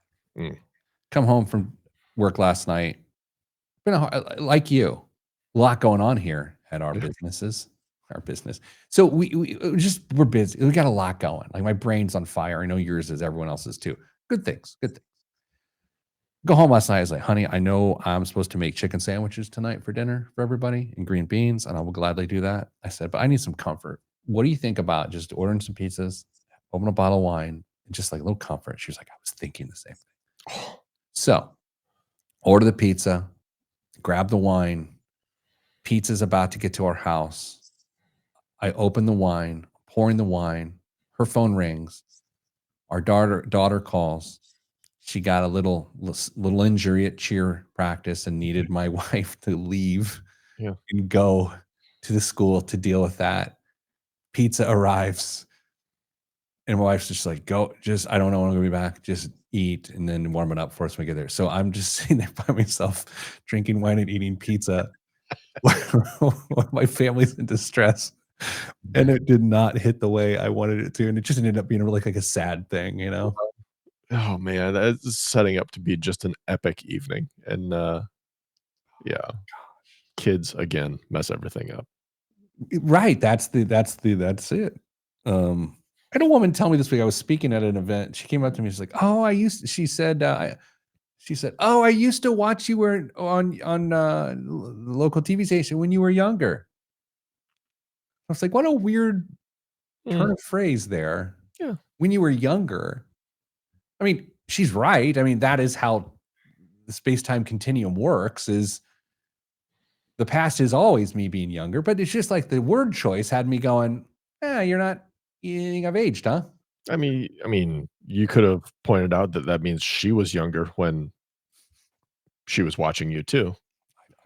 come home from work last night. Been like you, a lot going on here at our businesses. Our business. So we're busy. We got a lot going. Like my brain's on fire. I know yours is, everyone else's too. Good things. Go home last night. I was like, honey, I know I'm supposed to make chicken sandwiches tonight for dinner for everybody and green beans, and I will gladly do that. I said, but I need some comfort. what do you think about just ordering some pizzas, open a bottle of wine, and just like a little comfort? She was like, I was thinking the same thing. So order the pizza, grab the wine. Pizza's about to get to our house. I open the wine, pouring the wine. Her phone rings. Our daughter calls. She got a little injury at cheer practice and needed my wife to leave and go to the school to deal with that. Pizza arrives. And my wife's just like, go, just, I don't know when I'm going to be back. Just eat and then warm it up for us when we get there. So I'm just sitting there by myself, drinking wine and eating pizza. My family's in distress. And it did not hit the way I wanted it to. And it just ended up being like a sad thing, you know? Oh man, that's setting up to be just an epic evening. And yeah, kids again mess everything up. Right. That's it. I had a woman tell me this week, I was speaking at an event. She came up to me. She's like, oh, she said, oh, I used to watch you were on the local TV station when you were younger. I was like, what a weird turn of phrase there. Yeah. When you were younger. I mean, she's right. I mean, that is how the space-time continuum works, is the past is always me being younger, but it's just like the word choice had me going, you're not eating of aged, huh? I mean, you could have pointed out that means she was younger when she was watching you too.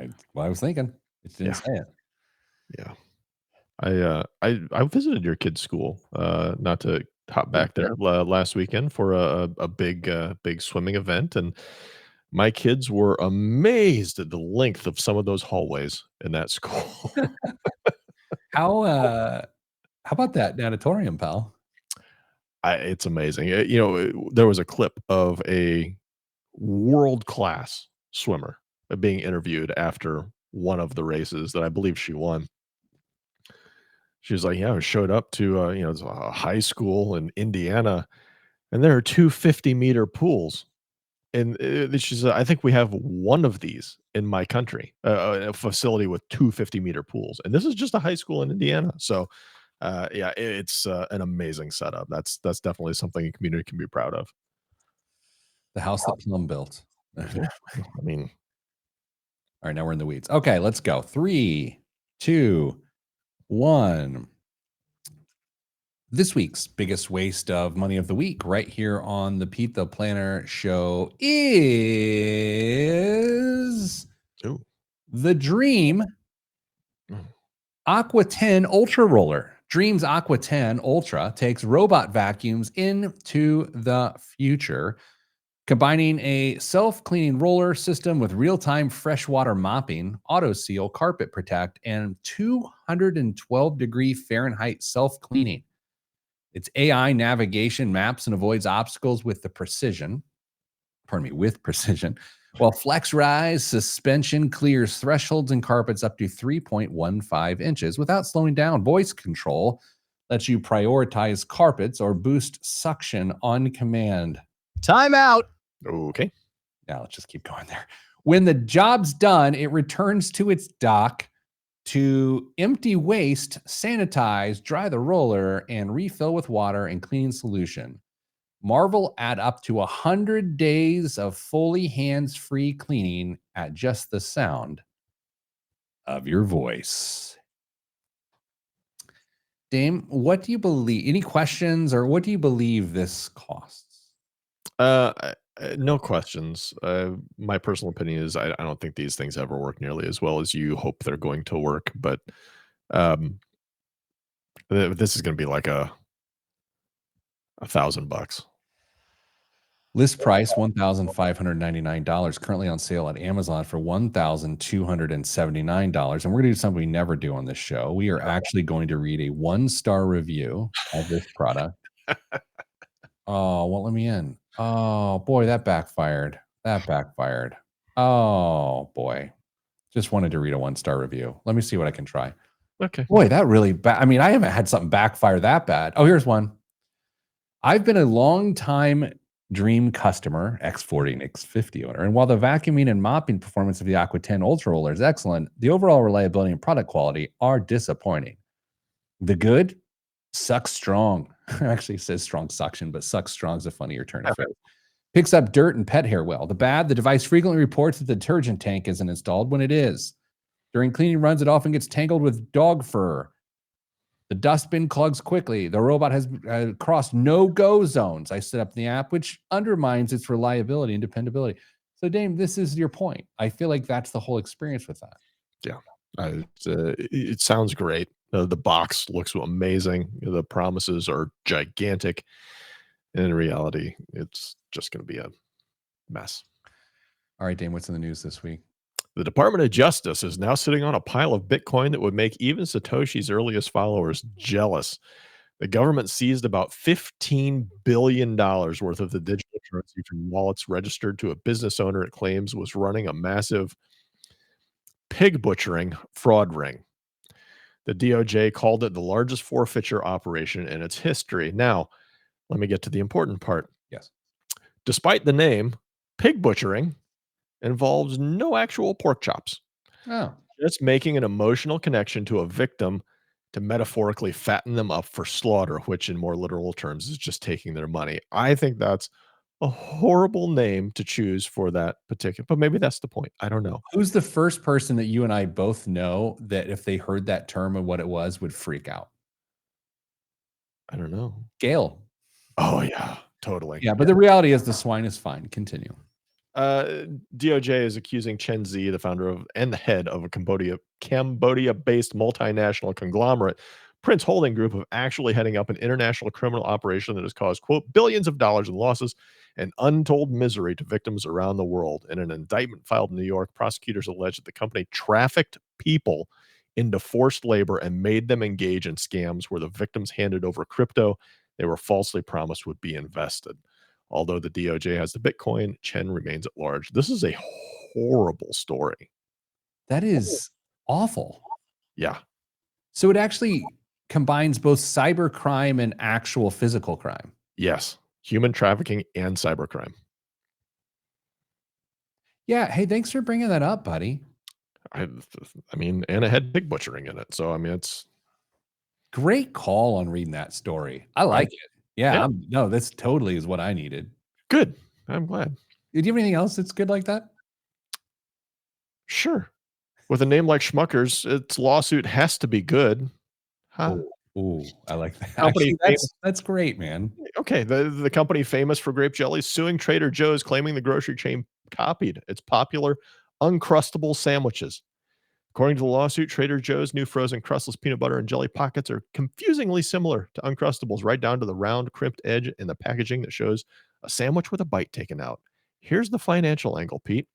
I was thinking. It didn't say it. Yeah. I visited your kid's school, not to hop back there, last weekend for a big swimming event, and my kids were amazed at the length of some of those hallways in that school. How about that natatorium, pal? It's amazing. There was a clip of a world-class swimmer being interviewed after one of the races that I believe she won. She was like, "Yeah, I showed up to a high school in Indiana, and there are two 50-meter pools." And she said, "I think we have one of these in my country, a facility with two 50-meter pools, and this is just a high school in Indiana." So, yeah, it's an amazing setup. That's definitely something a community can be proud of. The house that Plum built. Yeah, I mean, all right, now we're in the weeds. Okay, let's go. 3, 2, 1. This week's biggest waste of money of the week, right here on the Pete the Planner Show, is the Dream Aqua 10 Ultra Roller. Dream's Aqua 10 Ultra takes robot vacuums into the future, combining a self-cleaning roller system with real-time freshwater mopping, auto seal, carpet protect, and 212-degree Fahrenheit self-cleaning. Its AI navigation maps and avoids obstacles with precision, while Flex Rise suspension clears thresholds and carpets up to 3.15 inches without slowing down. Voice control lets you prioritize carpets or boost suction on command. Time out. Okay. Now let's just keep going there. When the job's done, it returns to its dock to empty waste, sanitize, dry the roller, and refill with water and cleaning solution. Marvel at up to 100 days of fully hands-free cleaning at just the sound of your voice. Dame, what do you believe? Any questions, or what do you believe this costs? No questions. My personal opinion is I don't think these things ever work nearly as well as you hope they're going to work. But this is going to be like $1,000. List price $1,599. Currently on sale at Amazon for $1,279. And we're going to do something we never do on this show. We are actually going to read a 1-star review of this product. Oh, won't let me in. Oh, boy, that backfired. Oh, boy. Just wanted to read a 1-star review. Let me see what I can try. Okay. Boy, that really I mean, I haven't had something backfire that bad. Oh, here's one. I've been a long time Dream customer, X40 and X50 owner, and while the vacuuming and mopping performance of the Aqua 10 Ultra Roller is excellent, the overall reliability and product quality are disappointing. The good, Sucks strong. Actually, it says strong suction, but sucks strong is a funnier turn of phrase. Picks up dirt and pet hair well. The bad, the device frequently reports that the detergent tank isn't installed when it is. During cleaning runs, it often gets tangled with dog fur. The dustbin clogs quickly. The robot has crossed no-go zones. I set up the app, which undermines its reliability and dependability. So, Dame, this is your point. I feel like that's the whole experience with that. Yeah. It sounds great. The box looks amazing. The promises are gigantic. And in reality, it's just going to be a mess. All right, Dame, what's in the news this week? The Department of Justice is now sitting on a pile of Bitcoin that would make even Satoshi's earliest followers jealous. The government seized about $15 billion worth of the digital currency from wallets registered to a business owner it claims was running a massive pig butchering fraud ring. The DOJ called it the largest forfeiture operation in its history. Now, let me get to the important part. Yes. Despite the name, pig butchering involves no actual pork chops. Oh. Just making an emotional connection to a victim to metaphorically fatten them up for slaughter, which in more literal terms is just taking their money. I think that's a horrible name to choose for that particular, but maybe that's the point. I don't know. Who's the first person that you and I both know that if they heard that term and what it was would freak out? I don't know. Gail. Oh, yeah, totally. Yeah, but the reality is the swine is fine. Continue. DOJ is accusing Chen Zi, the founder of and the head of a Cambodia-based multinational conglomerate, Prince Holding Group, of actually heading up an international criminal operation that has caused, quote, billions of dollars in losses and untold misery to victims around the world. In an indictment filed in New York, prosecutors allege that the company trafficked people into forced labor and made them engage in scams where the victims handed over crypto they were falsely promised would be invested. Although the DOJ has the Bitcoin, Chen remains at large. This is a horrible story. That is awful. Yeah. So it actually combines both cyber crime and actual physical crime. Yes. Human trafficking and cybercrime. Yeah. Hey, thanks for bringing that up, buddy. I mean, and it had pig butchering in it. So, I mean, it's great call on reading that story. I like it. Yeah. No, this totally is what I needed. Good. I'm glad. Do you have anything else that's good like that? Sure. With a name like Schmuckers, its lawsuit has to be good. Huh? Ooh, I like that. Actually, that's great, man. Okay. The company famous for grape jelly suing Trader Joe's, claiming the grocery chain copied its popular Uncrustable sandwiches. According to the lawsuit, Trader Joe's new frozen crustless peanut butter and jelly pockets are confusingly similar to Uncrustables, right down to the round, crimped edge in the packaging that shows a sandwich with a bite taken out. Here's the financial angle, Pete.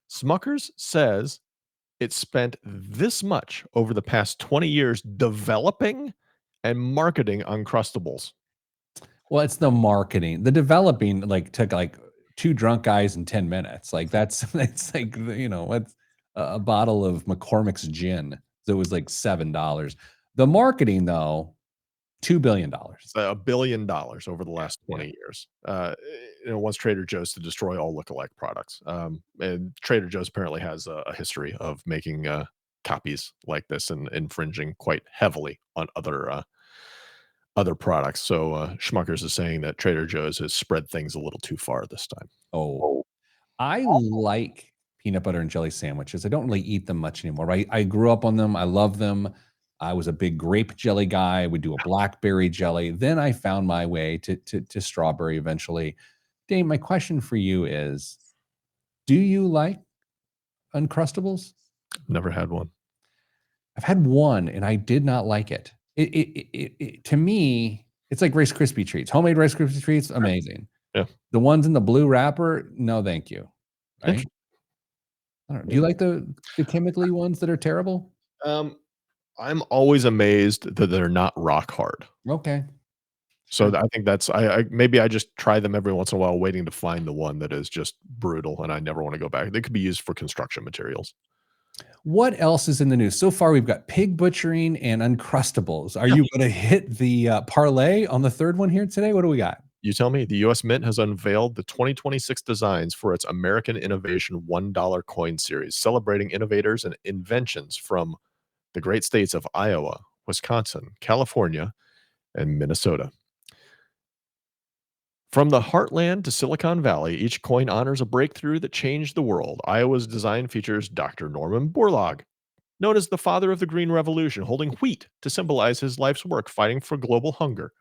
Smucker's says it spent this much over the past 20 years developing and marketing Uncrustables. Well, it's the marketing. The developing took 2 drunk guys in 10 minutes. It's it's a bottle of McCormick's gin. So it was like $7. The marketing, though, $2 billion. $1 billion over the last 20 years. Wants Trader Joe's to destroy all lookalike products. And Trader Joe's apparently has a history of making copies like this and infringing quite heavily on other products. So Schmuckers is saying that Trader Joe's has spread things a little too far this time. Oh, I like peanut butter and jelly sandwiches. I don't really eat them much anymore. I grew up on them. I love them. I was a big grape jelly guy. I would do a blackberry jelly. Then I found my way to strawberry eventually. Dame, my question for you is, do you like Uncrustables? Never had one. I've had one and I did not like it. It to me, it's like Rice Krispie treats. Homemade Rice Krispie treats, amazing. Yeah. The ones in the blue wrapper, no, thank you. Right? I don't know. Do you like the chemically ones that are terrible? I'm always amazed that they're not rock hard. Okay. So I think that's maybe I just try them every once in a while, waiting to find the one that is just brutal, and I never want to go back. They could be used for construction materials. What else is in the news? So far, we've got pig butchering and Uncrustables. Are you going to hit the parlay on the third one here today? What do we got? You tell me. The U.S. Mint has unveiled the 2026 designs for its American Innovation $1 coin series, celebrating innovators and inventions from the great states of Iowa, Wisconsin, California, and Minnesota. From the heartland to Silicon Valley, each coin honors a breakthrough that changed the world. Iowa's design features Dr. Norman Borlaug, known as the father of the Green Revolution, holding wheat to symbolize his life's work fighting for global hunger.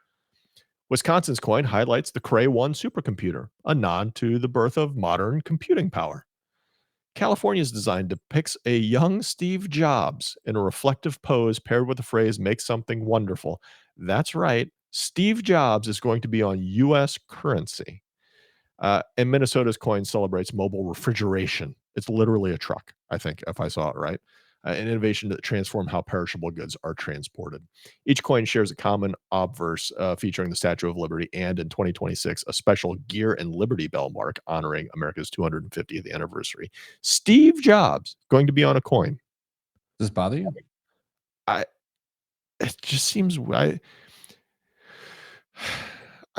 Wisconsin's coin highlights the Cray 1 supercomputer, a nod to the birth of modern computing power. California's design depicts a young Steve Jobs in a reflective pose paired with the phrase, "make something wonderful." That's right, Steve Jobs is going to be on U.S. currency. And Minnesota's coin celebrates mobile refrigeration. It's literally a truck, I think, if I saw it right. An innovation that transformed how perishable goods are transported. Each coin shares a common obverse featuring the Statue of Liberty and, in 2026, a special gear and Liberty Bell mark honoring America's 250th anniversary. Steve Jobs going to be on a coin. Does this bother you? It just seems I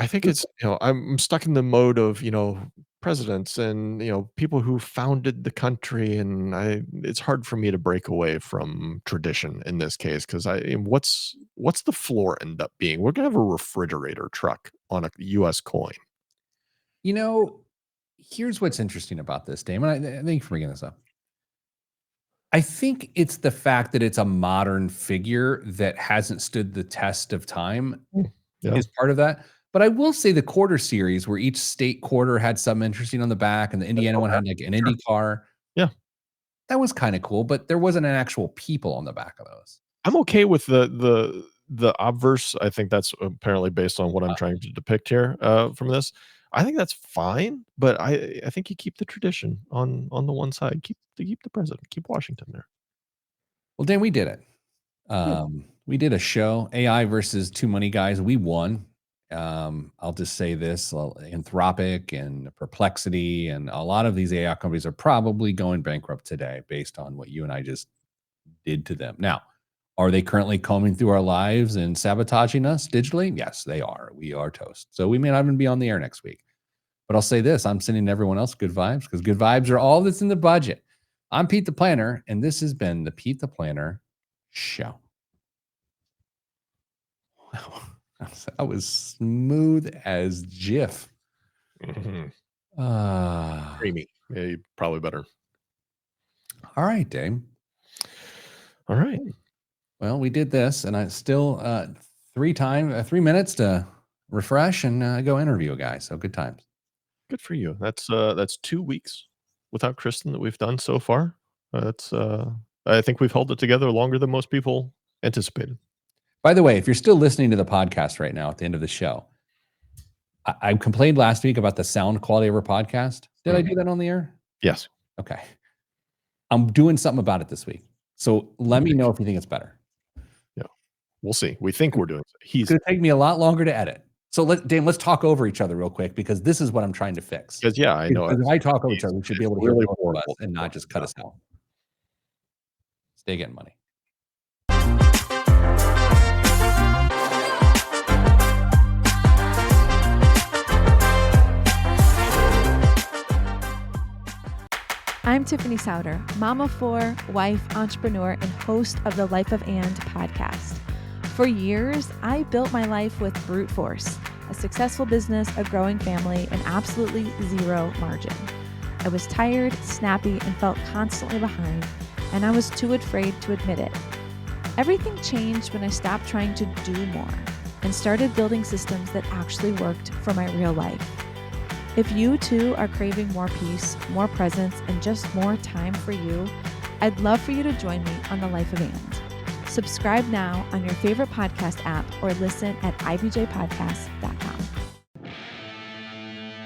think it's, I'm stuck in the mode of, presidents and, people who founded the country. And it's hard for me to break away from tradition in this case. Cause what's the floor end up being? We're going to have a refrigerator truck on a US coin. Here's what's interesting about this, Damon. I thank you for bringing this up. I think it's the fact that it's a modern figure that hasn't stood the test of time is part of that. But I will say the quarter series where each state quarter had something interesting on the back and the Indiana one had like an Indy car. Yeah. That was kind of cool, but there wasn't an actual people on the back of those. I'm okay with the obverse. I think that's apparently based on what I'm trying to depict here from this. I think that's fine, but I think you keep the tradition on the one side. Keep the president. Keep Washington there. Well, Dan, we did it. We did a show, AI versus Two Money Guys. We won. I'll just say this, Anthropic and Perplexity and a lot of these AI companies are probably going bankrupt today based on what you and I just did to them. Now, are they currently combing through our lives and sabotaging us digitally? Yes, they are. We are toast. So we may not even be on the air next week. But I'll say this, I'm sending everyone else good vibes because good vibes are all that's in the budget. I'm Pete the Planner, and this has been the Pete the Planner Show. Wow. That was smooth as Jif. Creamy. Yeah, probably better. All right, Dame. All right. Well, we did this, and I still 3 minutes to refresh and go interview a guy. So good times. Good for you. That's 2 weeks without Kristen that we've done so far. I think we've held it together longer than most people anticipated. By the way, if you're still listening to the podcast right now at the end of the show, I complained last week about the sound quality of our podcast. Did I do that on the air? Yes. Okay. I'm doing something about it this week. So let me know if you think it's better. Yeah. We'll see. We think we're doing it. It's going to take me a lot longer to edit. So let's talk over each other real quick because this is what I'm trying to fix. Because I know. If I talk over each other, we should be able to hear both of us and not just cut us out. Stay getting money. I'm Tiffany Souter, mom of 4, wife, entrepreneur, and host of the Life of And podcast. For years, I built my life with brute force, a successful business, a growing family, and absolutely zero margin. I was tired, snappy, and felt constantly behind, and I was too afraid to admit it. Everything changed when I stopped trying to do more and started building systems that actually worked for my real life. If you too are craving more peace, more presence, and just more time for you, I'd love for you to join me on the Life of And. Subscribe now on your favorite podcast app or listen at ibjpodcast.com.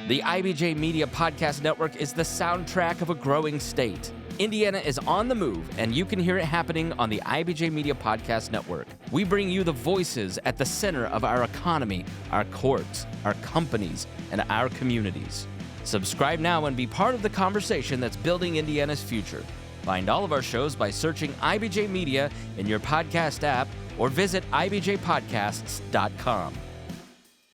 The IBJ Media Podcast Network is the soundtrack of a growing state. Indiana is on the move, and you can hear it happening on the IBJ Media Podcast Network. We bring you the voices at the center of our economy, our courts, our companies, and our communities. Subscribe now and be part of the conversation that's building Indiana's future. Find all of our shows by searching IBJ Media in your podcast app or visit ibjpodcasts.com.